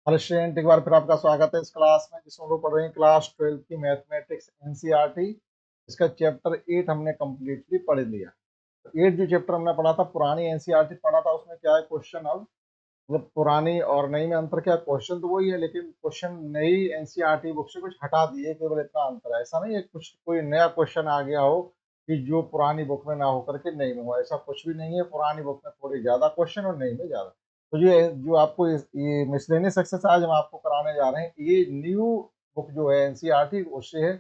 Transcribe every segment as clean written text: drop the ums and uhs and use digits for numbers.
Hello student, एक बार फिर आपका स्वागत है इस क्लास में जिसमें हम लोग पढ़ रहे हैं क्लास 12 की मैथमेटिक्स एनसीईआरटी। इसका चैप्टर 8 हमने कम्प्लीटली पढ़ लिया। तो 8 जो चैप्टर हमने पढ़ा था, पुरानी एनसीईआरटी पढ़ा था, उसमें क्या है क्वेश्चन अब मतलब पुरानी और नई में अंतर क्या है? क्वेश्चन तो वही है, लेकिन क्वेश्चन नई एनसीईआरटी बुक से कुछ हटा दिए, केवल इतना अंतर है। ऐसा नहीं है कुछ कोई नया क्वेश्चन आ गया हो कि जो पुरानी बुक में ना होकर के नई में हो, ऐसा कुछ भी नहीं है। पुरानी बुक में थोड़ी ज्यादा क्वेश्चन और नई में ज्यादा। तो ये जो आपको ये मिसलेनियस एक्सरसाइज हम आपको कराने जा रहे हैं, ये न्यू बुक जो है एनसीईआरटी उससे है।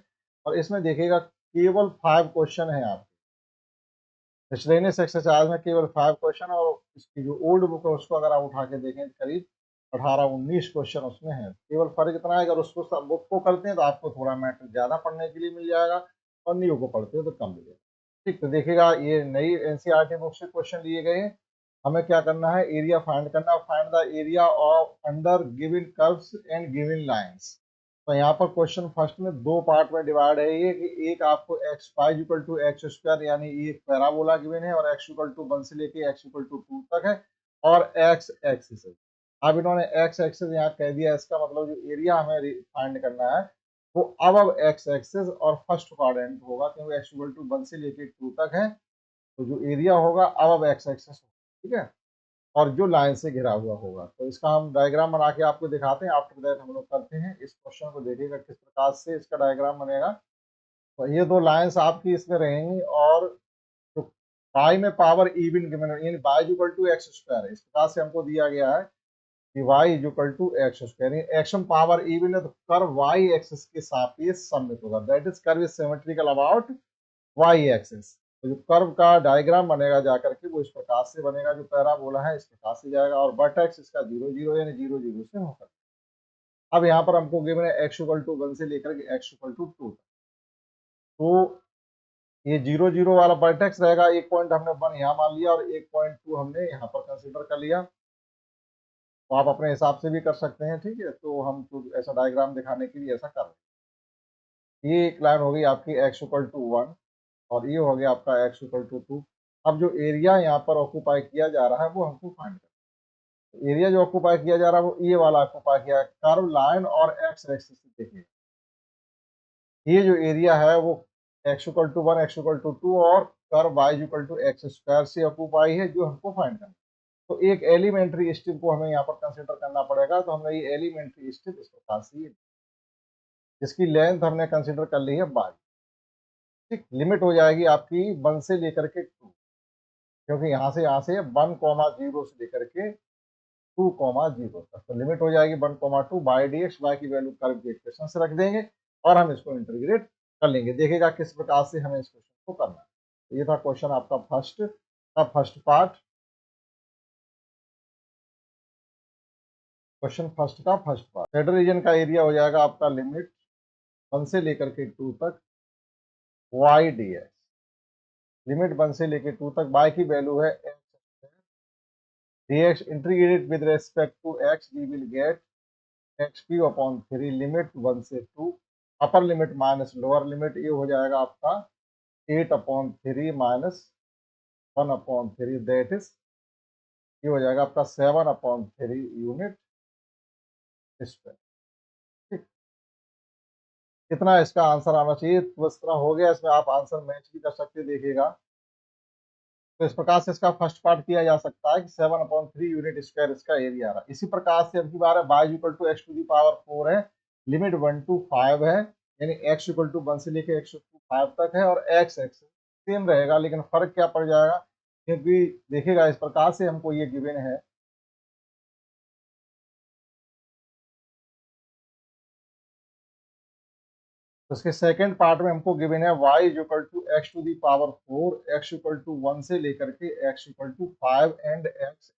और इसमें देखिएगा केवल 5 क्वेश्चन है। आप मिसलेनियस एक्सरसाइज में केवल 5 क्वेश्चन, और इसकी जो ओल्ड बुक है उसको अगर आप उठा के देखें करीब 18-19 क्वेश्चन उसमें है। केवल फर्क इतना है, अगर उसको सब बुक को करते हैं तो आपको थोड़ा मैटर ज्यादा पढ़ने के लिए मिल जाएगा, और न्यू को पढ़ते हो तो कम मिलेगा। ठीक, तो देखिएगा ये नई एनसीईआरटी बुक से क्वेश्चन लिए गए हैं। हमें क्या करना है, एरिया फाइंड करना है। Find the area of under given curves and given lines. तो यहाँ पर क्वेश्चन फर्स्ट में दो पार्ट में डिवाइड है ये, कि एक आपको x five equal to x square यानी एक पैराबोला गिवन है, और एक्स इक्वल टू 1 से लेके एक्स इक्वल टू 2 तक है, और एक्स एक्सिस है। अब इन्होंने एक्स एक्सिस यहाँ कह दिया, इसका मतलब जो एरिया हमें फाइंड करना है वो अब एक्स एक्सिस और फर्स्ट क्वाड्रेंट होगा, क्योंकि एक्स इक्वल टू 1 से लेके 2 तक है। तो जो एरिया होगा अब एक्स एक्सिस होगा, ठीक है, और जो लाइन से घिरा हुआ होगा। तो इसका हम डायग्राम बना के आपको दिखाते हैं। आफ्टर दैट हम लोग करते हैं इस क्वेश्चन को। देखिएगा किस प्रकार से इसका डायग्राम बनेगा। तो ये दो लाइंस आपकी इसमें रहेंगी, और जो y में पावर इवन गिवन है, यानी y equal to x square है। इस प्रकार से हमको दिया गया है कि y equal to x square, x में पावर इवन है तो कर्व y एक्सिस के सापेक्ष सममित होगा। That is curve is symmetrical about y axis. तो जो कर्व का डायग्राम बनेगा जाकर के वो इस प्रकार से बनेगा, जो पैराबोला है इस प्रकार से जाएगा, और वर्टेक्स इसका 0 0 यानी 0 0 से होकर। अब यहाँ पर हमको गिवन है एक्स इक्वल टू 1 से लेकर के एक्स इक्वल टू 2 तक। तो ये 0 0 वाला वर्टेक्स रहेगा। एक पॉइंट हमने 1 यहाँ मान लिया, और एक पॉइंट 2 हमने यहाँ पर कंसिडर कर लिया। तो आप अपने हिसाब से भी कर सकते हैं, ठीक है। तो हम तो ऐसा डायग्राम दिखाने के लिए ऐसा कर रहे हैं। ये एक लाइन हो गई आपकी एक्स इक्वल टू 1, और ये हो गया आपका एक्स इक्वल टू 2। अब जो एरिया यहाँ पर ऑक्यूपाई किया जा रहा है वो हमको फाइंड करना है। एरिया जो ऑक्यूपाई किया जा रहा है वो ये वाला ऑक्यूपाई किया है, कर्व लाइन और एक्स एक्सिस। देखिए ये जो एरिया है वो x equal to 1 x equal to 2 और curve y equal to x square से ऑक्यूपाई है, जो हमको फाइंड करना है। तो एक एलिमेंट्री स्टेप को हमें यहाँ पर कंसिडर करना पड़ेगा। तो हमने ये एलिमेंट्री स्टेप इस प्रकार से, जिसकी लेंथ हमने कंसिडर कर ली है 22। ठीक, लिमिट हो जाएगी आपकी 1 से लेकर के 2, क्योंकि यहाँ से 1,0 से लेकर के 2,0 तक। तो लिमिट हो जाएगी 1,2 बाई डी एक्स। बाई की वैल्यू कर्व के इक्वेशन से रख देंगे, और हम इसको इंटीग्रेट कर लेंगे। देखिएगा किस प्रकार से हमें इस क्वेश्चन को करना है। तो ये था क्वेश्चन आपका फर्स्ट पार्ट। क्वेश्चन फर्स्ट का फर्स्ट पार्ट, सेंटर रीजन का एरिया हो जाएगा आपका लिमिट 1 से लेकर के 2 तक वाई डी एक्स। लिमिट 1 से लेकर 2 तक, बाई की वैल्यू है x dx integrated with respect to x, we will get x Q upon 3 limit 1 से 2, upper limit minus lower limit, ये हो जाएगा आपका 8/3 माइनस 1/3, दैट इज ये हो जाएगा आपका 7/3 यूनिट स्क्वायर। ठीक, कितना इसका आंसर आना चाहिए? तो इस तरह हो गया। इसमें आप आंसर मैच भी कर सकते, देखिएगा। तो इस प्रकार से इसका फर्स्ट पार्ट किया जा सकता है कि 7/3 यूनिट स्क्वायर इसका एरिया आ रहा है। इसी प्रकार से अब की बार है y equal to x to the power 4 है, लिमिट 1 to 5 है, यानी x इक्वल टू 1 से लेकर x टू 5 तक है, और x एक्स सेम रहेगा, लेकिन फर्क क्या पड़ जाएगा? क्योंकि देखिएगा इस प्रकार से हमको ये गिवन है, तो इसके सेकंड पार्ट में हमको गिवन है y equal to x to the power 4, x equal to 1 से लेकर के x equal to 5 and x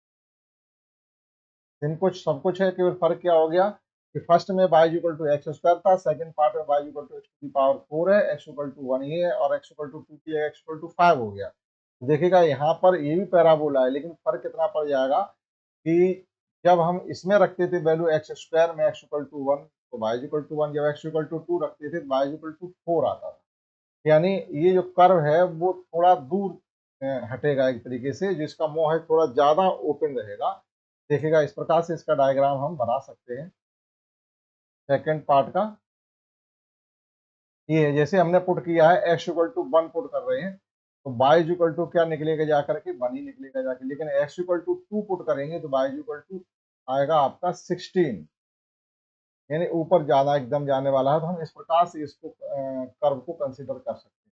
इनको सब कुछ है। केवल फर्क क्या हो गया कि फर्स्ट में y equal to x square था, सेकंड पार्ट में y equal to x to the power 4 है, x इक्वल टू 1 ये है, और x इक्वल टू 2 की x इक्वल टू 5 हो गया। देखिएगा यहाँ पर ये भी पैराबोला है, लेकिन फर्क कितना पड़ जाएगा कि जब हम इसमें रखते थे वैल्यू एक्स स्क्वायर में x इक्वल टू 1, तो y इक्वल टू 1, जब x इक्वल टू 2 रखते थे तो y इक्वल टू 4 आता था। यानी ये जो कर्व है वो थोड़ा दूर हटेगा एक तरीके से, जिसका मुंह है थोड़ा ज्यादा ओपन रहेगा। देखिएगा इस प्रकार से इसका डायग्राम हम बना सकते हैं। सेकेंड पार्ट का ये है, जैसे हमने पुट किया है x इक्वल टू 1 पुट कर रहे हैं, तो y इक्वल टू क्या निकलेगा जाकर के 1 ही निकलेगा जाके, लेकिन x इक्वल टू 2 पुट करेंगे तो y इक्वल टू आएगा आपका 16, यानी ऊपर ज्यादा एकदम जाने वाला है। तो हम इस प्रकार से इसको कर्व को कंसीडर कर सकते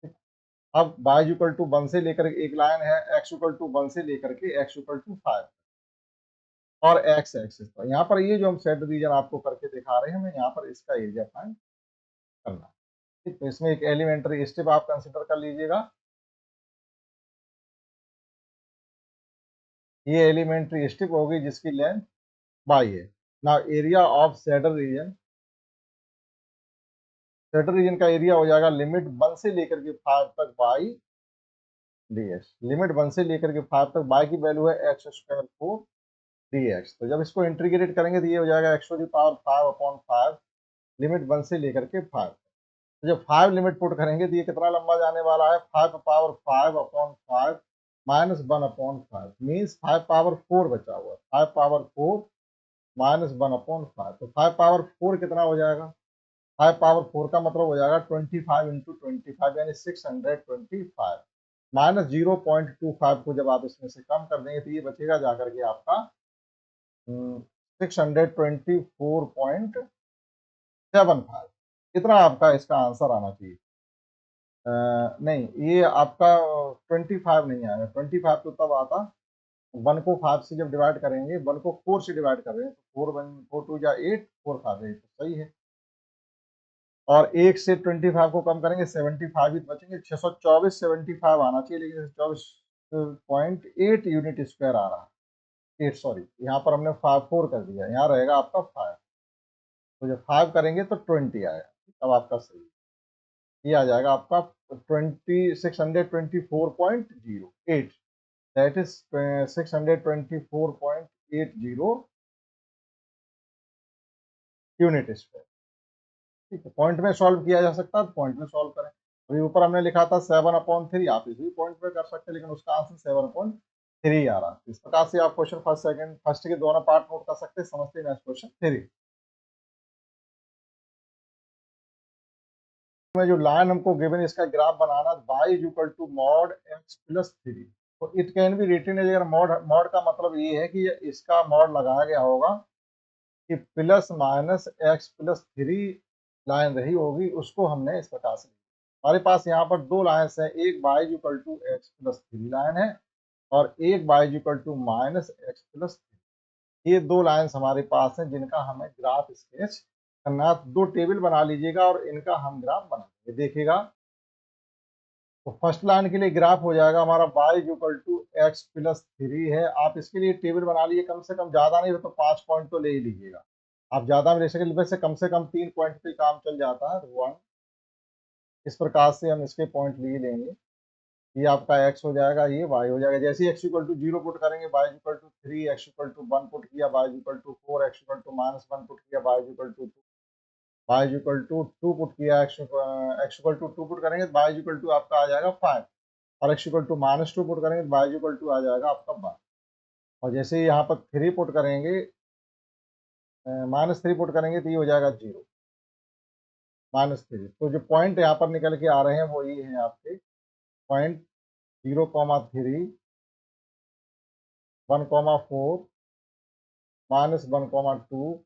हैं। अब y इक्वल टू 1 से लेकर एक लाइन है, x इक्वल टू 1 से लेकर के x इक्वल टू 5 और x एक्सिस पर, यहाँ पर ये जो हम सेट रीजन आपको करके दिखा रहे हैं, हमें यहाँ पर इसका एरिया फाइंड करना है। ठीक, तो इसमें एक एलिमेंट्री स्टेप आप कंसिडर कर लीजिएगा। ये एलिमेंट्री स्टेप होगी जिसकी लेंथ बाई है। ना एरिया ऑफ सेडर रीजन का एरिया हो जाएगा लिमिट 1 से लेकर के 5 तक बाई dx। लिमिट 1 से लेकर के 5 तक बाई की वैल्यू है एक्स स्क्वायर 4 dx। तो जब इसको इंटीग्रेट करेंगे तो ये हो जाएगा x to the power 5 upon 5 limit 1 से लेकर के 5। तो जब 5 लिमिट पुट करेंगे तो ये कितना लंबा जाने वाला है, 5 power 5 upon 5 minus 1 upon 5 means 5 power 4 बचा हुआ है, 5 पावर 4 माइनस 1 अपॉन 5। तो 5 पावर 4 कितना हो जाएगा, 5 पावर 4 का मतलब हो जाएगा 25 इंटू 25 यानी 625 माइनस 0.25 को जब आप इसमें से कम कर देंगे तो ये बचेगा जाकर के आपका 624.75। कितना आपका इसका आंसर आना चाहिए। नहीं, ये आपका 25 नहीं आएगा, 25 तो तब आता 1 को 5 से जब डिवाइड करेंगे, 1 को 4 से डिवाइड कर रहे हैं तो 4 2 8 4 5 8 तो सही है। और 1 से 25 को कम करेंगे 75 ही बचेंगे, 624.75 आना चाहिए, लेकिन 24.8 यूनिट स्क्वायर आ रहा है, 8 सॉरी, यहाँ पर हमने 4 कर दिया, यहाँ रहेगा आपका 5। तो जब 5 करेंगे तो 20 आएगा, तब आपका सही है। ये आ जाएगा आपका 624.08, दैट इज 624.80 यूनिट स्क्वायर। ठीक है, पॉइंट में सॉल्व किया जा सकता है तो पॉइंट में सॉल्व करें। अभी ऊपर हमने लिखा था 7/3, आप इसी पॉइंट पे कर सकते हैं, लेकिन उसका आंसर 7/3 आ रहा है। इस प्रकार से आप क्वेश्चन फर्स्ट सेकंड फर्स्ट के दोनों पार्ट नोट कर सकते हैं। समझते हैं नेक्स्ट क्वेश्चन 3 में जो लाइन हमको गिवन इसका ग्राफ बनाना, y is equal to mod x plus 3। तो it can be written as, mod mod का मतलब ये है कि इसका मॉड लगाया गया होगा कि plus minus x plus 3 line रही होगी, उसको हमने इस प्रकार से, हमारे पास यहाँ पर दो लाइन्स है, एक y equal to x plus 3 line है और एक y equal to minus x plus 3। ये दो लाइन्स हमारे पास हैं जिनका हमें ग्राफ स्केच करना। दो टेबल बना लीजिएगा और इनका हम ग्राफ बनाएंगे, देखिएगा। तो फर्स्ट लाइन के लिए ग्राफ हो जाएगा हमारा y equal to x plus 3 है। आप इसके लिए टेबल बना लीजिए, कम से कम ज्यादा नहीं हो तो 5 पॉइंट तो ले ही लीजिएगा। आप ज्यादा में ले सके वैसे कम से कम 3 पॉइंट पे काम चल जाता है, तो 1 इस प्रकार से हम इसके पॉइंट लिए लेंगे। ये आपका x हो जाएगा, ये y हो जाएगा। जैसे x इक्वल टू 0 पुट करेंगे, y equal to 3, x equal to 1 put किया, y equal to 4, x equal to minus 1 put किया, y equal to 2, y equal to 2 put किया, x इक्वल टू 2 पुट करेंगे तो y equal to आपका आ जाएगा 5 और x equal to minus 2 put करेंगे तो y इक्वल टू आ जाएगा आपका 1। और जैसे ही यहाँ पर 3 पुट करेंगे, -3 पुट करेंगे तो ये हो जाएगा 0 -3। तो जो पॉइंट यहाँ पर निकल के आ रहे हैं वो ये हैं आपके पॉइंट 0,3, 1,4, -1,2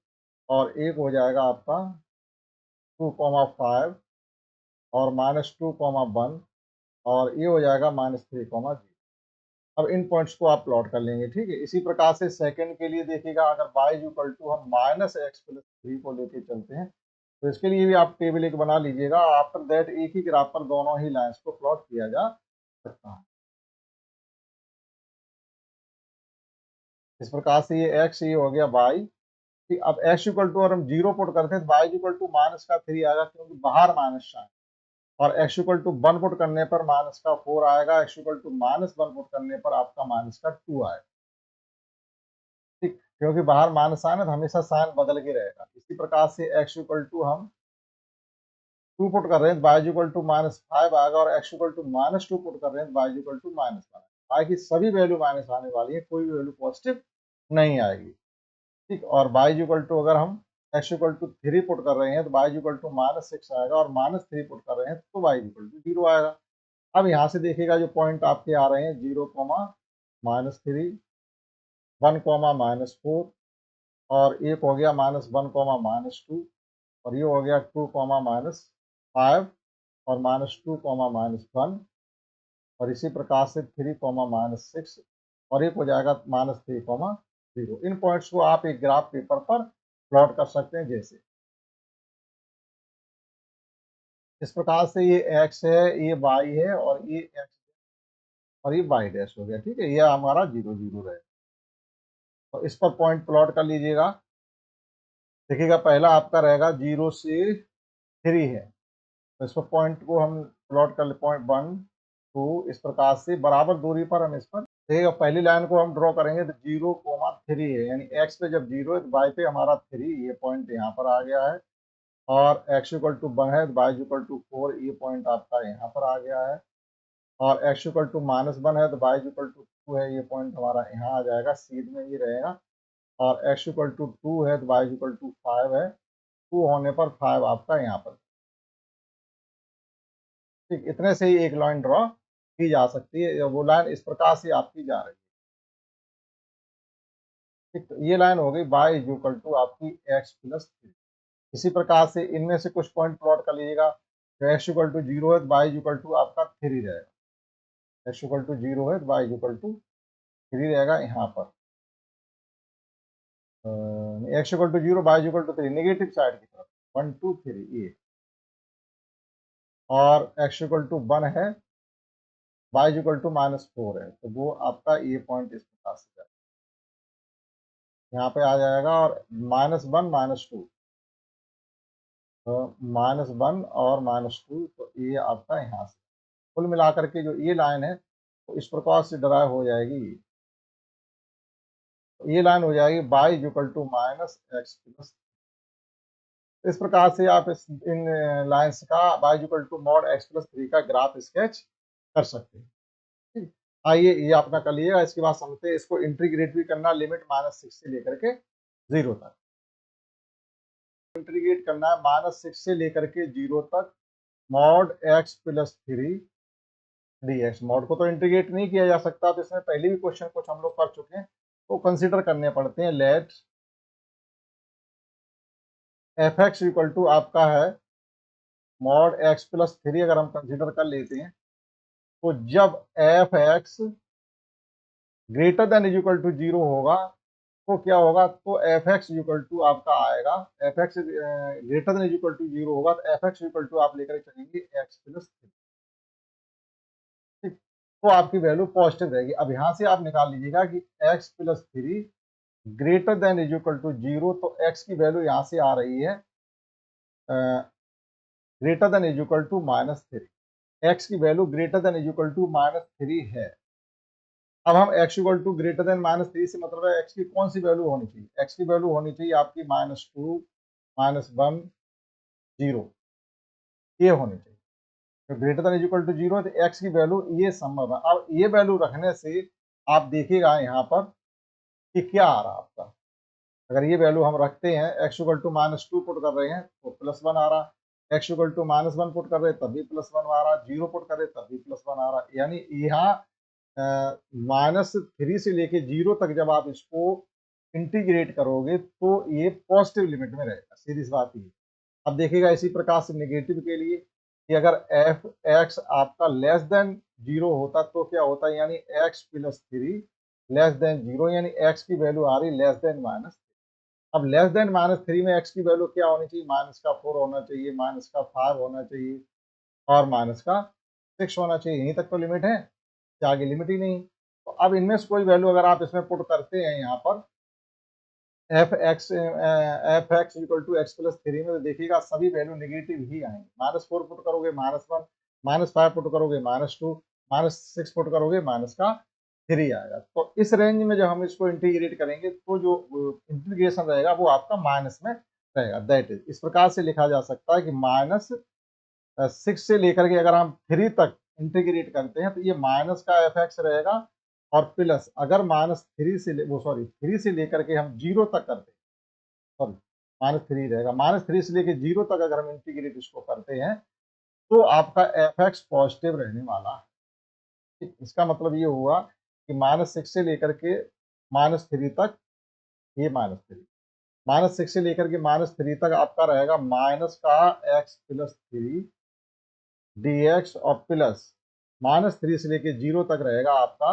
और एक हो जाएगा आपका 2,5 और -2,1 और ये हो जाएगा -3,0। अब इन पॉइंट्स को आप प्लॉट कर लेंगे, ठीक है। इसी प्रकार से सेकंड के लिए देखिएगा, अगर y इक्वल टू हम माइनस एक्स प्लस 3 को लेके चलते हैं तो इसके लिए भी आप टेबल एक बना लीजिएगा। आफ्टर दैट एक ही ग्राफ पर दोनों ही लाइंस को प्लॉट किया जा सकता है। इस प्रकार से ये x, ये हो गया y। अब x इक्वल टू और हम 0 पुट करते हैं तो y इक्वल टू माइनस का 3 आएगा, क्योंकि बाहर माइनस साइन। और x इक्वल टू 1 पुट करने पर माइनस का 4 आएगा, x इक्वल टू -1 पुट करने पर आपका माइनस का 2 आएगा, ठीक, क्योंकि बाहर माइनस साइन है तो हमेशा साइन बदल के रहेगा। इसी प्रकार से x इक्वल टू हम 2 पुट कर रहे हैं तो y इक्वल टू -5 आएगा और x इक्वल टू -2 पुट कर रहे हैं तो y इक्वल टू -1 आएगा। बाकी सभी वैल्यू माइनस आने वाली है, कोई भी वैल्यू पॉजिटिव नहीं आएगी। ठीक। और बाई इक्वल टू अगर हम एक्स इक्वल टू 3 पुट कर रहे हैं तो बाई इक्वल टू -6 आएगा, और -3 पुट कर रहे हैं तो बाई इक्वल टू 0 आएगा। अब यहाँ से देखिएगा जो पॉइंट आपके आ रहे हैं 0, -3, 1, -4, और एक हो गया -1, -2, और ये हो गया 2, -5, और -2, -1, और इसी प्रकार से 3, -6, और एक हो जाएगा -3, 0। इन पॉइंट्स को आप एक ग्राफ पेपर पर प्लॉट कर सकते हैं जैसे इस प्रकार से। ये x है, ये y है, और ये x और ये y डैश हो गया। ठीक है, ये हमारा 0, 0 रहेगा। तो इस पर पॉइंट प्लॉट कर लीजिएगा। देखिएगा पहला आपका रहेगा 0 से 3 है, तो इस पर पॉइंट को हम प्लॉट कर ले, पॉइंट 1, 2, इस प्रकार से बराबर दूरी पर हम इस पर देखिएगा पहली लाइन को हम ड्रॉ करेंगे तो 0, 3 है, यानी x पे जब 0 है तो y पे हमारा 3, ये पॉइंट यहाँ पर आ गया है। और x इक्वल टू 1 है तो y इक्वल टू 4, ये पॉइंट आपका यहाँ पर आ गया है। और x इक्वल टू -1 है तो y इक्वल टू 2 है, ये पॉइंट हमारा यहाँ आ जाएगा, सीध में ये रहेगा। और x इक्वल टू 2 है तो y इक्वल टू 5 है, 2 होने पर 5 आपका यहाँ पर। ठीक, इतने से ही एक लाइन ड्रॉ की जा सकती है, वो लाइन इस प्रकार से आपकी जा रही है। ठीक, तो ये लाइन हो गई y इक्वल टू आपकी x प्लस 3। इसी प्रकार से इनमें से कुछ पॉइंट प्लॉट कर लीजिएगा। तो x इक्वल टू 0 है तो y इक्वल टू आपका 3 रहेगा। x इक्वल टू 0 है तो y इक्वल टू 3 रहेगा यहाँ पर। X equal to 0, y equal to 3, negative side की तरफ 1, 2, 3 ये। और एक्स इक्वल टू 1 है, वाई इक्वल टू -4 है, तो वो आपका ये पॉइंट इस प्रकार से जाएगा, यहाँ पे आ जाएगा। और -1, -2, तो -1 और -2, तो ये आपका यहाँ से कुल मिलाकर के जो ये लाइन है तो इस प्रकार से ड्राइव हो जाएगी। तो ये लाइन हो जाएगी y equal to -x plus. इस प्रकार से आप इन लाइंस का y equal to mod x+3 का ग्राफ स्केच कर सकते हैं। ठीक, आइए ये अपना कर लीजिएगा। इसके बाद समझते हैं इसको इंटीग्रेट भी करना, लिमिट -6 से लेकर के 0 तक इंटीग्रेट करना है, -6 से लेकर के 0 तक मॉड x+3 dx। मॉड को तो इंटीग्रेट नहीं किया जा सकता, तो इसमें पहले भी क्वेश्चन कुछ हम लोग कर चुके हैं, तो कंसिडर करने पड़ते हैं। लेट f(x) इक्वल टू आपका है मॉड x+3, अगर हम कंसिडर कर लेते हैं तो जब f(x) greater than is equal to 0 होगा तो क्या होगा, तो f(x) इक्वल टू आपका आएगा, f(x) greater than is equal to 0 होगा तो f(x) इक्वल टू आप लेकर चलेंगे x+3। ठीक, तो आपकी वैल्यू पॉजिटिव रहेगी। अब यहाँ से आप निकाल लीजिएगा कि x+3 greater than is equal to 0, तो x की वैल्यू यहाँ से आ रही है greater than is equal to -3। x की value greater than is equal to -3 है। अब हम x equal to greater than -3 से मतलब है x की कौन सी वैल्यू होनी चाहिए, x की वैल्यू होनी चाहिए आपकी -2, -1, 0, ये होनी चाहिए। तो greater than is equal to 0 है तो x की वैल्यू ये संभव है। अब ये वैल्यू रखने से आप देखिएगा यहाँ पर कि क्या आ रहा है आपका। अगर ये वैल्यू हम रखते हैं, x इक्वल टू -2 पुट कर रहे हैं तो +1 आ रहा, x इक्वल टू -1 पुट कर रहे हैं तब भी +1 आ रहा, 0 पुट कर रहे हैं तब भी +1 आ रहा। यानी यहाँ -3 से लेके 0 तक जब आप इसको इंटीग्रेट करोगे तो ये पॉजिटिव लिमिट में रहेगा, सीधी सी बात ये। अब देखिएगा इसी प्रकार से नेगेटिव के लिए कि अगर f(x) आपका लेस देन 0 होता तो क्या होता, यानी x+3 लेस देन 0, यानी x की वैल्यू आ रही लेस देन -3। अब लेस देन -3 में x की वैल्यू क्या होनी चाहिए, -4 होना चाहिए, -5 होना चाहिए, और -6 होना चाहिए। यहीं तक तो लिमिट है, इससे आगे लिमिट ही नहीं। तो अब इनमें से कोई वैल्यू अगर आप इसमें पुट करते हैं यहाँ पर f(x) इक्वल टू x+3 में, तो देखिएगा सभी वैल्यू नेगेटिव ही आएंगे। -4 पुट करोगे -1, -5 पुट करोगे -2, -6 पुट करोगे -3 आएगा। तो इस रेंज में जब हम इसको इंटीग्रेट करेंगे तो जो इंटीग्रेशन रहेगा वो आपका माइनस में रहेगा। दैट इज, इस प्रकार से लिखा जा सकता है कि -6 से लेकर के अगर हम 3 तक इंटीग्रेट करते हैं तो ये माइनस का f(x) रहेगा, और प्लस अगर -3 से 3 से लेकर के हम 0 तक करते हैं सॉरी -3 रहेगा। -3 से लेके 0 तक अगर हम इंटीग्रेट इसको करते हैं तो आपका एफ एक्स पॉजिटिव रहने वाला है। ठीक, इसका मतलब ये हुआ कि -6 से लेकर के -3 तक, ये -3 -6 से लेकर के -3 तक आपका रहेगा माइनस का x प्लस 3 dx और प्लस -3 से लेकर 0 तक रहेगा आपका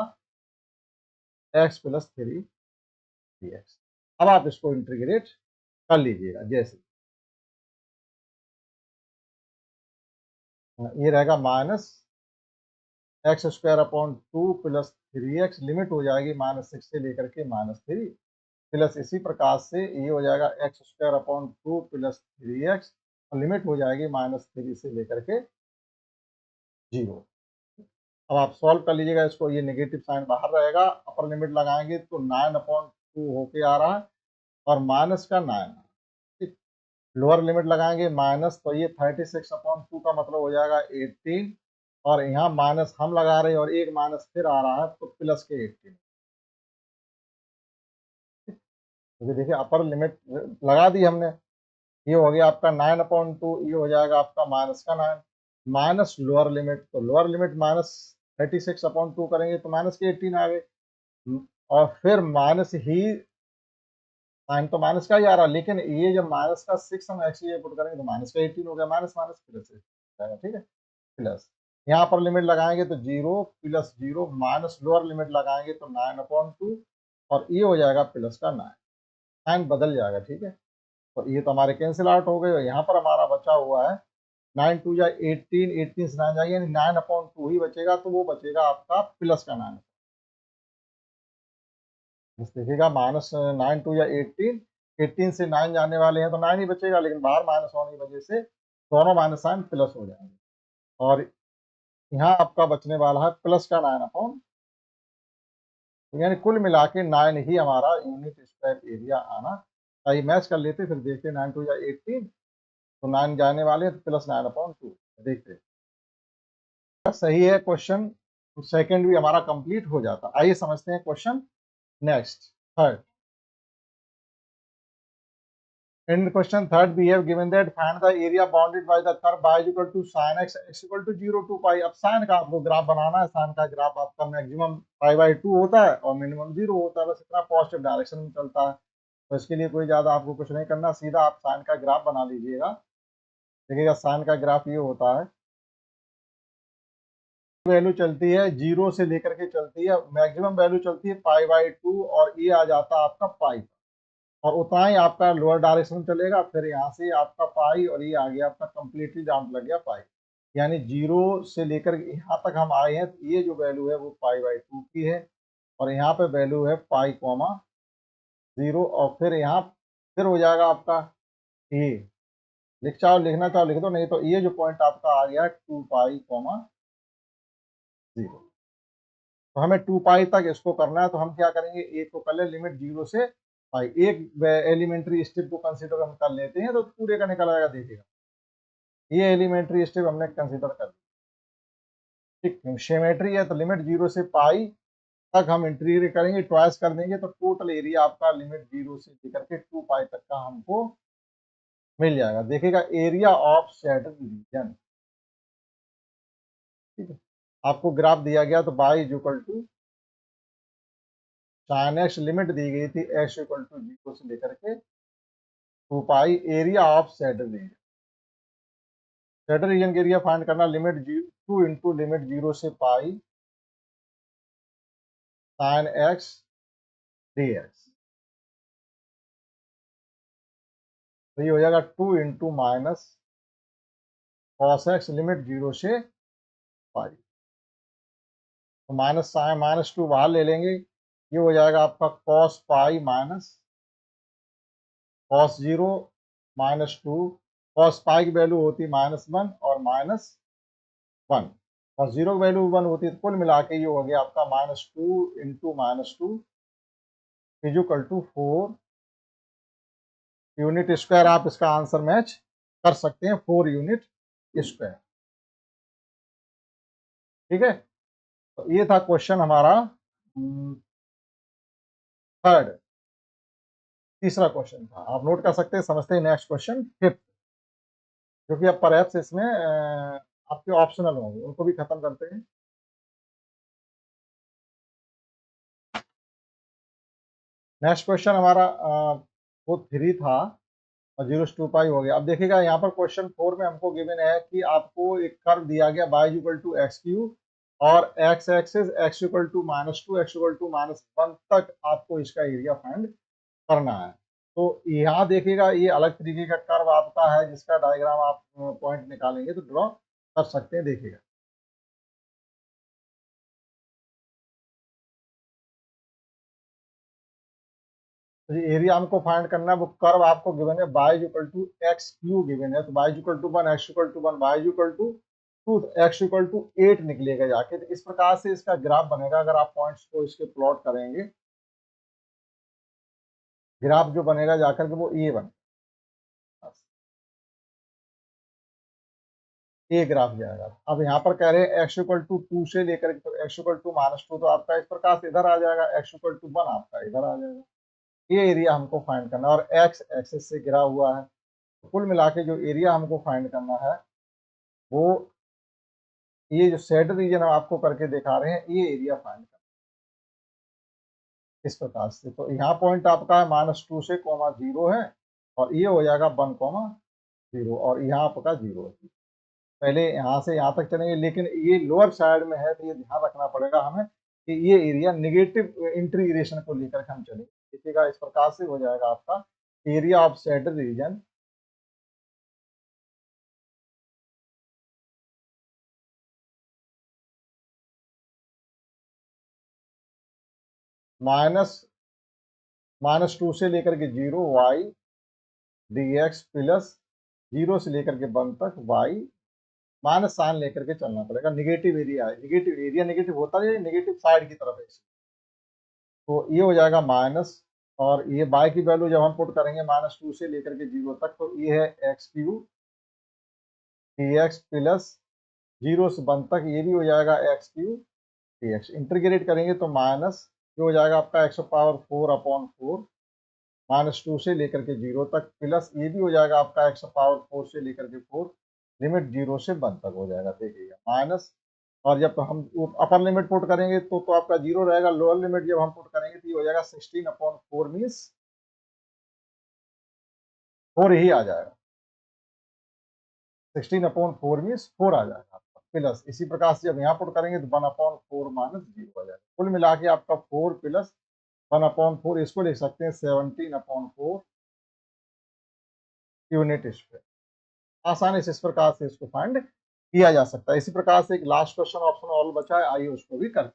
x प्लस 3 dx। अब आप इसको इंटीग्रेट कर लीजिएगा। जैसे ये रहेगा -x² upon 2 plus 3x, limit हो जाएगी -6 से लेकर के -3 प्लस इसी प्रकार से ये हो जाएगा x² अपॉन 2 प्लस 3x और लिमिट हो जाएगी -3 से लेकर के 0। अब आप सॉल्व कर लीजिएगा इसको, ये नेगेटिव साइन बाहर रहेगा, अपर लिमिट लगाएंगे तो 9/2 होके आ रहा है और माइनस का 9, ठीक। लोअर लिमिट लगाएंगे माइनस, तो ये 36/2 का मतलब हो जाएगा 18 और यहाँ माइनस हम लगा रहे हैं और एक माइनस फिर आ रहा है तो प्लस के 18। क्योंकि देखिए अपर लिमिट लगा दी हमने, ये हो गया आपका 9/2, ये हो जाएगा आपका माइनस का 9 माइनस लोअर लिमिट, तो लोअर लिमिट -36/2 करेंगे तो माइनस के 18 आ गए और फिर माइनस ही साइन तो माइनस का ही आ रहा, लेकिन ये जब माइनस का 6 हम एक्चुअली पुट करेंगे तो माइनस का 18 हो गया, माइनस माइनस प्लस जाएगा, ठीक है। प्लस यहाँ पर लिमिट लगाएंगे तो 0 प्लस 0 माइनस लोअर लिमिट लगाएंगे तो 9/2 और ये हो जाएगा प्लस का 9, साइन बदल जाएगा, ठीक है। तो ये तो हमारे कैंसिल आउट हो गए और यहाँ पर हमारा बचा हुआ है 9 2 18, 18 से 9 जाएगी यानी 9/2 ही बचेगा, तो वो बचेगा आपका प्लस का 9। देखिएगा -9 2 18, 18 से 9 जाने वाले हैं तो 9 ही बचेगा, लेकिन बाहर माइनस होने की वजह से दोनों माइनस साइन प्लस हो जाएंगे और यहाँ आपका बचने वाला है प्लस का 9/, यानी कुल मिला के 9 ही हमारा यूनिट स्क्वायर एरिया आना चाहिए। मैच कर लेते फिर देखते 9 2 18, तो 9 जाने वाले हैं तो प्लस 9/2 देखते हैं। सही है क्वेश्चन, तो सेकंड भी हमारा कंप्लीट हो जाता। आइए समझते हैं question next, third. In question third, we have given that find the area bounded by the curve y is equal to sin x, x equal to 0 to pi। अब sign का आपको ग्राफ बनाना है, sign का graph आपका maximum π/2 होता है और minimum 0 होता है, बस इतना पॉजिटिव डायरेक्शन में चलता है। तो इसके लिए कोई ज़्यादा आपको कुछ नहीं करना, सीधा आप साइन का ग्राफ बना लीजिएगा। देखिएगा साइन का ग्राफ ये होता है, वैल्यू चलती है 0 से लेकर के चलती है, मैक्सिमम वैल्यू चलती है π/2 और ये आ जाता है आपका पाई और उतना ही आपका लोअर डायरेक्शन में चलेगा। फिर यहाँ से आपका पाई और ये आ गया आपका कंप्लीटली डाउन लग गया पाई, यानी 0 से लेकर यहाँ तक हम आए हैं तो ये जो वैल्यू है वो π/2 की है और यहाँ पे वैल्यू है π, 0 और फिर यहाँ फिर हो जाएगा आपका ये, लिखना चाहो लिख दो, नहीं तो ये जो पॉइंट आपका आ गया 2π, 0। तो हमें 2π तक इसको करना है, तो हम क्या करेंगे, एक को कर ले लिमिट 0 से पाई, एक एलिमेंट्री स्टेप को कंसीडर हम कर लेते हैं तो पूरे का निकल आएगा। देखिएगा ये एलिमेंट्री स्टेप हमने कंसीडर कर लिया, ठीक। सिमेट्री है तो लिमिट 0 से पाई तक हम इंटीग्रेट करेंगे, ट्वाइस कर देंगे तो टोटल एरिया आपका लिमिट 0 से लेकर के 2π तक का हमको मिल जाएगा। देखिएगा एरिया ऑफ सैडल रीजन, ठीक है। आपको ग्राफ दिया गया तो y is equal to sine x, limit दी गई थी x इक्वल टू 0 से लेकर के 2π, area of saddle region. Saddle region के एरिया फाइंड करना, लिमिट 2 इंटू लिमिट 0 से pi sine x d x, तो ये हो जाएगा 2 into minus cos x, limit 0 से पाई, तो -2 बाहर ले लेंगे, ये हो जाएगा आपका cos pi minus cos 0 -2, cos pi की वैल्यू होती है -1 और -1 और 0 की वैल्यू 1 होती है, तो कुल मिला के ये हो गया आपका -2 into -2 is equal to 4 unit square. आप इसका आंसर मैच कर सकते हैं, 4 यूनिट स्क्वायर, ठीक है। तो ये था क्वेश्चन हमारा थर्ड। तीसरा क्वेश्चन था, आप नोट कर सकते हैं। समझते हैं नेक्स्ट क्वेश्चन फिफ्थ, जो कि अब परहैप्स इसमें आपके ऑप्शनल होंगे, उनको भी खत्म करते हैं। नेक्स्ट क्वेश्चन हमारा वो 3 था और 0 से 2 पाई हो गया। अब देखिएगा यहाँ पर क्वेश्चन 4 में हमको गिवन है कि आपको एक कर्व दिया गया y equal to x cube और x axis x equal to -2 x equal to -1 तक आपको इसका एरिया फाइंड करना है। तो यहाँ देखिएगा ये अलग तरीके का कर्व आपका है, जिसका डायग्राम आप पॉइंट निकालेंगे तो ड्रॉ कर सकते हैं। देखिएगा तो ये एरिया हमको फाइंड करना है। वो कर्व आपको गिवन है y equal to x cube given है, तो y equal to 1 x equal to 1 y equal to 2 x equal to 8 निकलेगा जाके। तो इस प्रकार से इसका ग्राफ बनेगा। अगर आप पॉइंट्स को इसके प्लॉट करेंगे, ग्राफ जो बनेगा जाकर के वो ये बनेगा, ये ग्राफ जाएगा। अब यहाँ पर कह रहे हैं x इक्वल टू 2 से लेकर के, तो x इक्वल टू -2 तो आपका इस प्रकार से इधर आ जाएगा, x इक्वल टू 1 आपका इधर आ जाएगा। ये एरिया हमको फाइंड करना है और x एक्सिस से घिरा हुआ है। तो कुल मिला के जो एरिया हमको फाइंड करना है वो ये जो शेड रीजन हम आपको करके दिखा रहे हैं, ये एरिया फाइंड करना इस प्रकार से। तो यहाँ पॉइंट आपका है -2 से कोमा 0 है और ये हो जाएगा 1 कोमा 0 और यहाँ आपका 0 है। पहले यहाँ से यहाँ तक चलेंगे, लेकिन ये लोअर साइड में है तो ये ध्यान रखना पड़ेगा हमें कि ये एरिया नेगेटिव इंटीग्रेशन को लेकर के हम चलेंगे। देखिएगा इस प्रकार से हो जाएगा आपका एरिया ऑफ शेड रीजन -2 से लेकर के 0 y dx प्लस 0 से लेकर के 1 तक y माइनस साइन लेकर के चलना पड़ेगा। निगेटिव एरिया है, निगेटिव एरिया नेगेटिव होता है, नेगेटिव साइड की तरफ है। तो ये हो जाएगा माइनस, और ये बाय की वैल्यू जब हम पुट करेंगे -2 से लेकर के 0 तक, तो ये है x Q D x plus 0 से 1 तक, ये भी हो जाएगा x Q D x. Integrate करेंगे तो माइनस ये हो जाएगा आपका एक्स पावर 4/4 -2 से लेकर के 0 तक, प्लस ये भी हो जाएगा आपका एक्स पावर 4 से लेकर के 4, लिमिट 0 से 1 तक हो जाएगा। देखिएगा माइनस, और जब हम अपर लिमिट पुट करेंगे तो आपका 0 रहेगा। लोअर लिमिट जब हम पुट करेंगे तो ये हो जाएगा 16/4 मीन्स 4 ही आ जाएगा। 16/4 मीन्स 4 आ जाएगा आपका, प्लस इसी प्रकार से जब यहाँ पुट करेंगे तो 1/4 -0 आ जाएगा। कुल मिला के आपका 4 प्लस 1/4, इसको लिख सकते हैं 17/4 यूनिट स्क्वायर। आसानी से इस प्रकार से इसको फाइंड किया जा सकता है। इसी प्रकार से एक लास्ट क्वेश्चन ऑप्शन ऑल बचा है, आइए उसको भी करते हैं।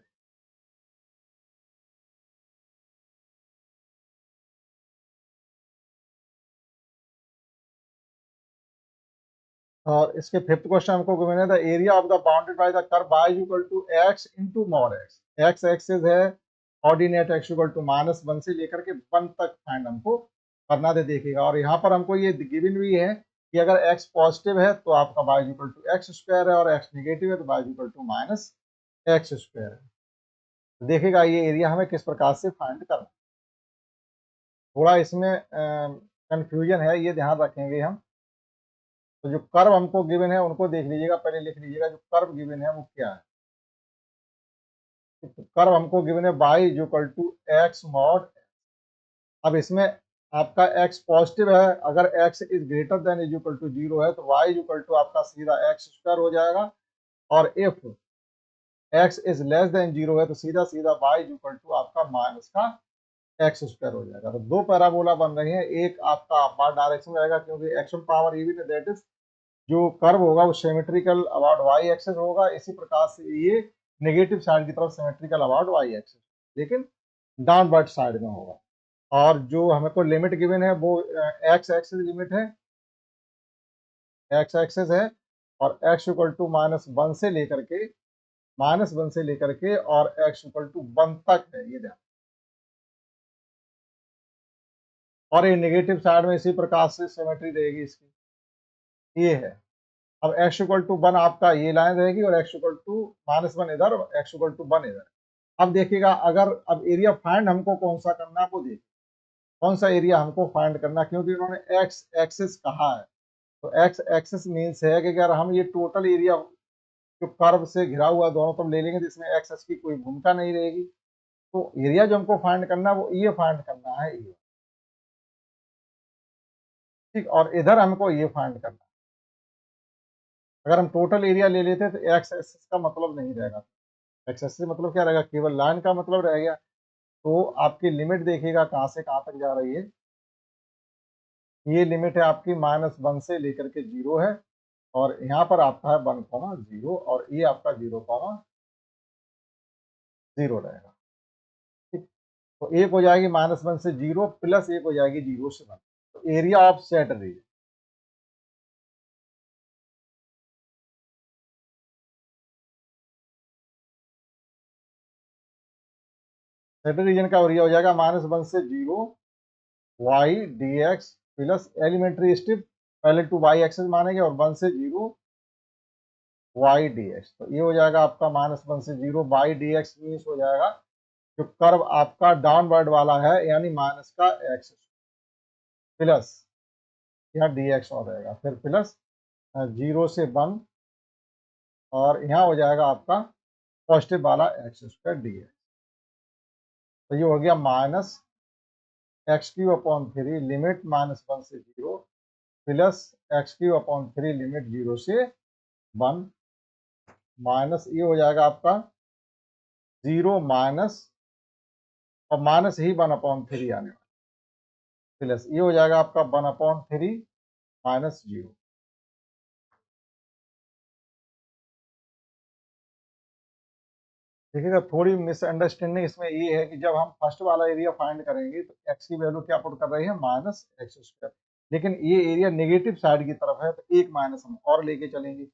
और इसके फिफ्थ क्वेश्चन हमको गिवन है the area of the bounded by the curve y equal to x into mod x। x axis है, ऑर्डिनेट x इक्वल टू -1 से लेकर के 1 तक फाइंड हमको करना दे। देखिएगा और यहाँ पर हमको ये गिवन भी है कि अगर x पॉजिटिव है तो आपका y equal to x square है, और x नेगेटिव है तो y equal to -x square है। तो देखिएगा ये एरिया हमें किस प्रकार से फाइंड करना है। थोड़ा इसमें कंफ्यूजन है, ये ध्यान रखेंगे हम। तो जो कर्व हमको गिवन है उनको देख लीजिएगा, पहले लिख लीजिएगा जो कर्व गिवन है वो क्या है। तो कर्व हमको गिवन है y equal to x mod. अब इसमें आपका x पॉजिटिव है, अगर x is greater than is equal to 0 है तो y इक्वल टू आपका सीधा एक्स स्क्वायर हो जाएगा, और if x is less than 0 है तो सीधा सीधा y इक्वल टू आपका माइनस का एक्स स्क्वायर हो जाएगा। तो दो पैराबोला बन रही है, एक आपका अपार डायरेक्शन रहेगा क्योंकि एक्शन पावर इवन है, दैट इज जो कर्व होगा वो सिमेट्रिकल अबाउट वाई एक्सेस होगा। इसी प्रकार से ये नेगेटिव साइड की तरफ सिमेट्रिकल अबाउट वाई एक्सेस, लेकिन डाउनवर्ड साइड में होगा। और जो हमको लिमिट गिवन है वो एक्स एक्सिस लिमिट है, एक्स एक्सेस है, और एक्स इक्वल टू -1 से लेकर के और एक्स इक्वल टू 1 तक है, ये ध्यान। और ये नेगेटिव साइड में इसी प्रकार से सिमेट्री रहेगी इसकी, ये है। अब x इक्वल टू 1 आपका ये लाइन रहेगी, और x इक्वल टू -1 इधर, x इक्वल टू 1 इधर। अब देखिएगा अगर अब एरिया फाइंड हमको कौन सा करना है वो देखिए। कौन सा एरिया हमको फाइंड करना, क्योंकि उन्होंने एक्स एक्सिस कहा है। तो एक्स एक्सिस मीन्स है कि अगर हम ये टोटल एरिया जो कर्व से घिरा हुआ दोनों तरफ ले लेंगे तो इसमें एक्स की कोई भूमिका नहीं रहेगी। तो एरिया जो हमको फाइंड करना है वो ये फाइंड करना है ये, ठीक। और इधर हमको ये फाइंड करना है। अगर हम टोटल एरिया ले लेते तो एक्स एक्सिस का मतलब नहीं रहेगा। एक्स एक्सिस मतलब क्या रहेगा, केवल लाइन का मतलब रह गया। तो आपकी लिमिट देखिएगा कहाँ से कहाँ तक जा रही है। ये लिमिट है आपकी -1 से लेकर के 0 है, और यहाँ पर आपका है 1,0, और ये आपका 0,0 रहेगा, ठीक। तो एक हो जाएगी -1 से 0 प्लस एक हो जाएगी 0 से 1। तो area of set region, set region का एरिया हो जाएगा -1 से 0 y dx plus elementary step पहले टू y एक्सिस मानेंगे और 1 से 0 y dx। तो ये हो जाएगा आपका -1 से 0 y dx मीन्स हो जाएगा जो कर्व आपका डाउनवर्ड वाला है, यानी माइनस का एक्स प्लस यहाँ dx और रहेगा, फिर प्लस 0 से 1, और यहाँ हो जाएगा आपका पॉजिटिव वाला x² dx। तो ये हो गया -x³ लिमिट -1 से 0 प्लस x³ लिमिट 0 से 1 माइनस ये हो जाएगा आपका 0 माइनस और माइनस ही 1/3 आने वाला, प्लस ये हो जाएगा आपका 1/3 माइनस 0। देखिएगा थोड़ी मिसअंडरस्टैंडिंग इसमें ये है कि जब हम फर्स्ट वाला एरिया फाइंड करेंगे तो एक्स की वैल्यू क्या पुट कर रही है -x², लेकिन ये एरिया नेगेटिव साइड की तरफ है तो एक माइनस हम और लेके चलेंगे।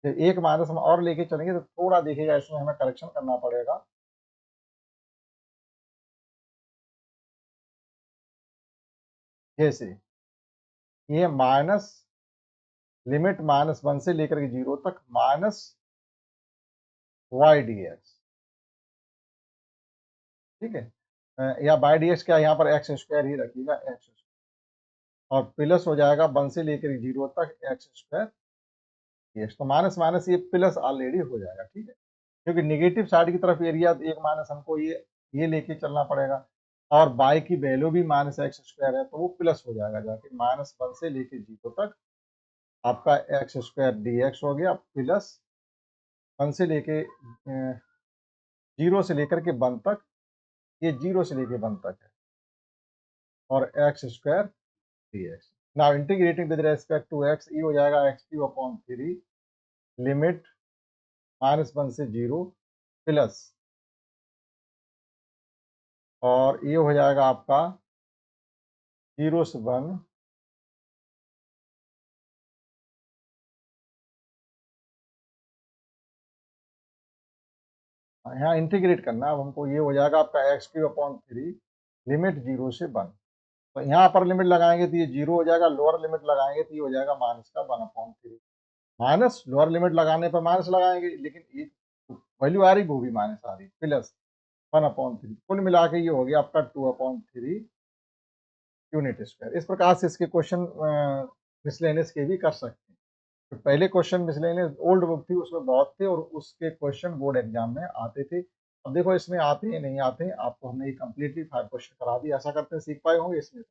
जब एक माइनस हम और लेके चलेंगे तो थोड़ा देखिएगा इसमें हमें करेक्शन करना पड़ेगा। जैसे ये माइनस लिमिट -1 से लेकर के 0 तक माइनस वाई डी एक्स, ठीक है। या बाई डी एक्स क्या, यहाँ पर x² ही रखिएगा, x, और प्लस हो जाएगा 1 से लेकर 0 तक x² dx। तो माइनस माइनस ये प्लस ऑलरेडी हो जाएगा, ठीक है, क्योंकि निगेटिव साइड की तरफ एरिया एक माइनस हमको ये लेके चलना पड़ेगा, और बाई की वैल्यू भी -x² है तो वो प्लस हो जाएगा जाके -1 से लेके 0 तक आपका x² dx हो गया, प्लस 1 से लेके 0 से लेकर के 1 तक, ये 0 से लेके 1 तक है, और x² dx। Now integrating with respect to x, ये हो जाएगा x³ लिमिट -1 से 0 प्लस, और ये हो जाएगा आपका 0 से 1 यहाँ इंटीग्रेट करना। अब हमको ये हो जाएगा आपका x³ लिमिट 0 से 1। तो यहाँ पर लिमिट लगाएंगे तो ये 0 हो जाएगा, लोअर लिमिट लगाएंगे तो ये हो जाएगा माइनस का 1/3 माइनस, लोअर लिमिट लगाने पर माइनस लगाएंगे लेकिन एक वैल्यू आ रही वो भी माइनस आ रही, प्लस 1/3, कुल मिला के ये हो गया आपका 2/3 यूनिट स्क्वायर। इस प्रकार से इसके क्वेश्चन मिसलेनियस के भी कर सकते हैं। तो पहले क्वेश्चन मिसलेनियस ओल्ड बुक थी उसमें बहुत थे और उसके क्वेश्चन बोर्ड एग्जाम में आते थे। अब देखो इसमें आते हैं नहीं आते हैं, आपको हमने ये कम्प्लीटली 5 क्वेश्चन करा दिया। आशा करते हैं सीख पाए होंगे इसमें।